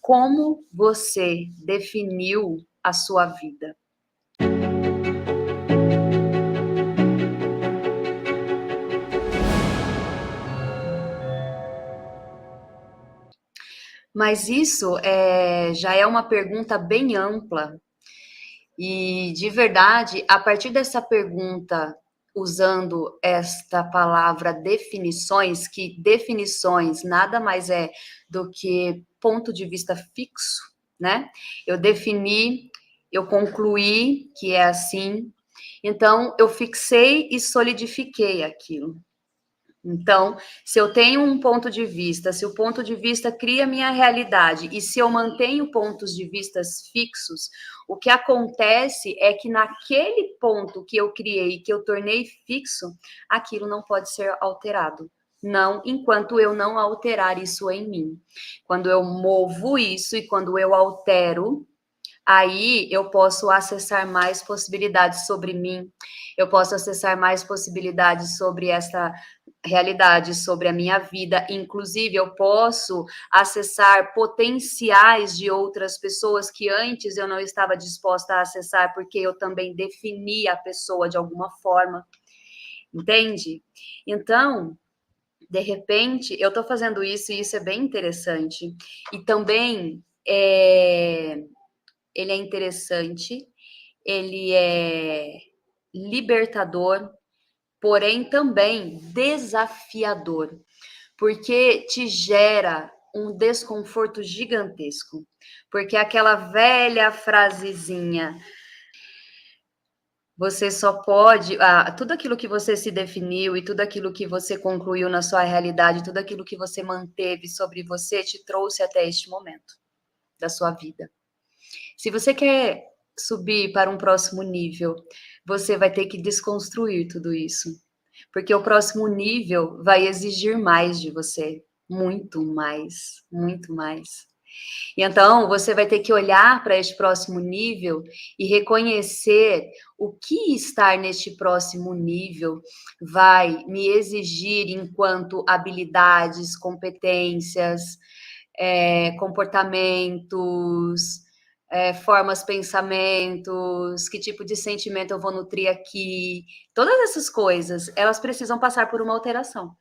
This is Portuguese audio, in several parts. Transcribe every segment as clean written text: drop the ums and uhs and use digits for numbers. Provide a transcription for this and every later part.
como você definiu a sua vida? Mas isso já é uma pergunta bem ampla. E, de verdade, a partir dessa pergunta, usando esta palavra definições, que definições nada mais é do que ponto de vista fixo, né? Eu defini, eu concluí que é assim, então eu fixei e solidifiquei aquilo. Então, se eu tenho um ponto de vista, se o ponto de vista cria minha realidade, e se eu mantenho pontos de vistas fixos, o que acontece é que naquele ponto que eu criei, que eu tornei fixo, aquilo não pode ser alterado. Não, enquanto eu não alterar isso em mim. Quando eu movo isso e quando eu altero, aí eu posso acessar mais possibilidades sobre mim, eu posso acessar mais possibilidades sobre essa realidade, sobre a minha vida. Inclusive, eu posso acessar potenciais de outras pessoas que antes eu não estava disposta a acessar, porque eu também defini a pessoa de alguma forma, entende? Então, de repente, eu estou fazendo isso e isso é bem interessante. E também ele é interessante, ele é libertador, porém também desafiador, porque te gera um desconforto gigantesco, porque aquela velha frasezinha, você só pode, tudo aquilo que você se definiu e tudo aquilo que você concluiu na sua realidade, tudo aquilo que você manteve sobre você te trouxe até este momento da sua vida. Se você quer subir para um próximo nível, você vai ter que desconstruir tudo isso. Porque o próximo nível vai exigir mais de você. Muito mais, muito mais. E então, você vai ter que olhar para este próximo nível e reconhecer o que estar neste próximo nível vai me exigir enquanto habilidades, competências, comportamentos, formas, pensamentos, que tipo de sentimento eu vou nutrir aqui, todas essas coisas, elas precisam passar por uma alteração.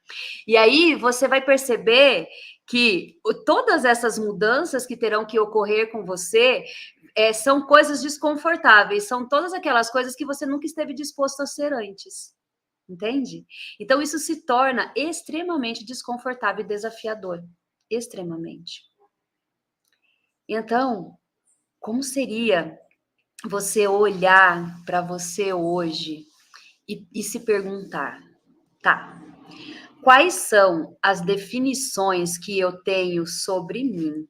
E aí você vai perceber que todas essas mudanças que terão que ocorrer com você são coisas desconfortáveis, são todas aquelas coisas que você nunca esteve disposto a ser antes. Entende? Então, isso se torna extremamente desconfortável e desafiador. Extremamente. Então, como seria você olhar para você hoje e se perguntar, tá, quais são as definições que eu tenho sobre mim?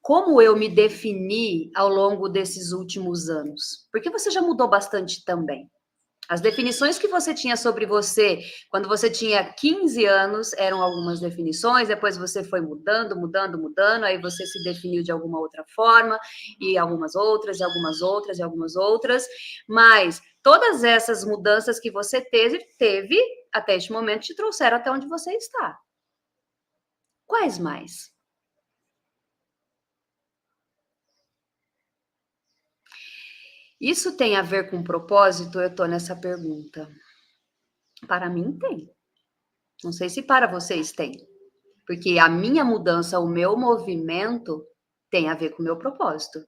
Como eu me defini ao longo desses últimos anos? Porque você já mudou bastante também. As definições que você tinha sobre você quando você tinha 15 anos eram algumas definições, depois você foi mudando, mudando, mudando, aí você se definiu de alguma outra forma, e algumas outras, e algumas outras, e algumas outras, mas todas essas mudanças que você teve até este momento te trouxeram até onde você está. Quais mais? Isso tem a ver com propósito? Eu estou nessa pergunta. Para mim, tem. Não sei se para vocês tem. Porque a minha mudança, o meu movimento tem a ver com o meu propósito.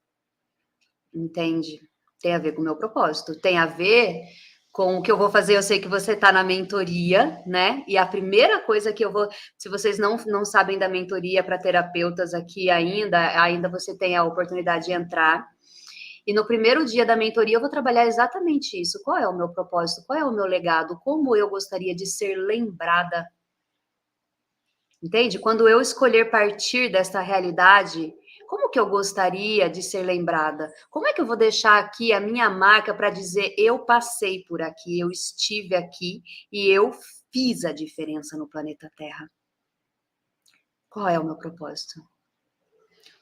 Entende? Tem a ver com o meu propósito. Tem a ver com o que eu vou fazer. Eu sei que você está na mentoria, né? E a primeira coisa que eu vou... Se vocês não sabem da mentoria para terapeutas aqui ainda você tem a oportunidade de entrar. E no primeiro dia da mentoria eu vou trabalhar exatamente isso. Qual é o meu propósito? Qual é o meu legado? Como eu gostaria de ser lembrada? Entende? Quando eu escolher partir desta realidade, como que eu gostaria de ser lembrada? Como é que eu vou deixar aqui a minha marca para dizer eu passei por aqui, eu estive aqui e eu fiz a diferença no planeta Terra? Qual é o meu propósito?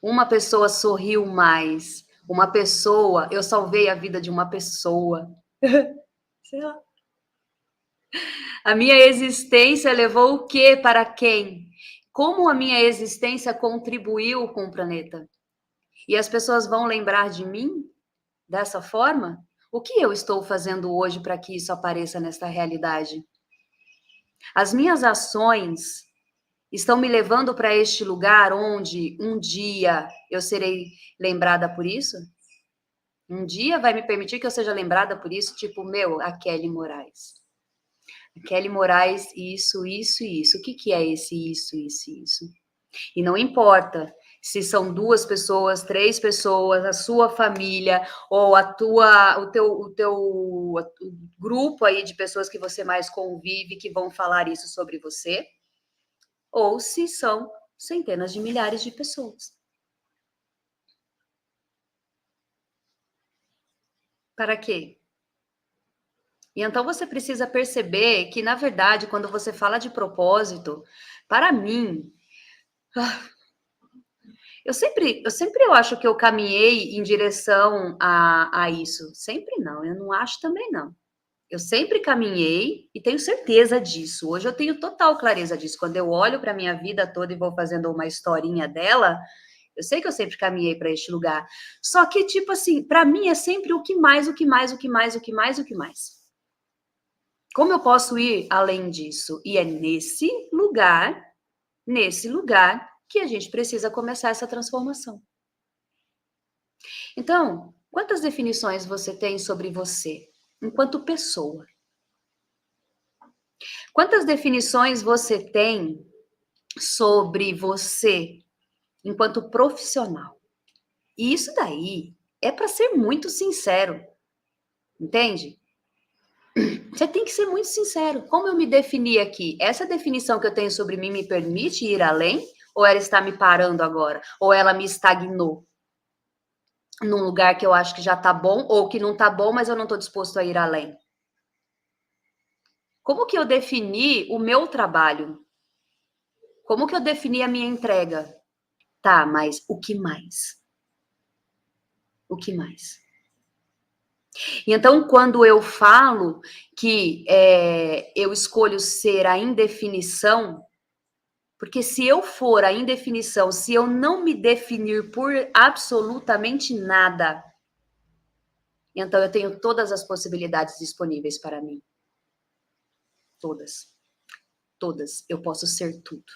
Uma pessoa sorriu mais. Uma pessoa, eu salvei a vida de uma pessoa. Sei lá. A minha existência levou o quê para quem? como a minha existência contribuiu com o planeta. E as pessoas vão lembrar de mim dessa forma? O que eu estou fazendo hoje para que isso apareça nesta realidade? As minhas ações estão me levando para este lugar onde um dia eu serei lembrada por isso? Um dia vai me permitir que eu seja lembrada por isso? Tipo, a Kelly Moraes. A Kelly Moraes, isso, isso e isso. O que é esse isso, isso e isso? E não importa se são 2 pessoas, 3 pessoas, a sua família, ou o grupo aí de pessoas que você mais convive, que vão falar isso sobre você, ou se são centenas de milhares de pessoas. Para quê? E então você precisa perceber que, na verdade, quando você fala de propósito, para mim, eu acho que eu caminhei em direção a isso. Sempre não, eu não acho também não. Eu sempre caminhei e tenho certeza disso. Hoje eu tenho total clareza disso. Quando eu olho para a minha vida toda e vou fazendo uma historinha dela, eu sei que eu sempre caminhei para este lugar. Só que, tipo assim, para mim é sempre o que mais, o que mais, o que mais, o que mais, o que mais. Como eu posso ir além disso? E é nesse lugar, que a gente precisa começar essa transformação. Então, quantas definições você tem sobre você enquanto pessoa? Quantas definições você tem sobre você enquanto profissional? E isso daí é para ser muito sincero, entende? Você tem que ser muito sincero. Como eu me defini aqui? Essa definição que eu tenho sobre mim me permite ir além? Ou ela está me parando agora? Ou ela me estagnou num lugar que eu acho que já está bom ou que não está bom, mas eu não estou disposto a ir além? Como que eu defini o meu trabalho? Como que eu defini a minha entrega? Tá, mas o que mais? O que mais? E então, quando eu falo que eu escolho ser a indefinição, porque se eu for a indefinição, se eu não me definir por absolutamente nada, então eu tenho todas as possibilidades disponíveis para mim. Todas. Todas. Eu posso ser tudo.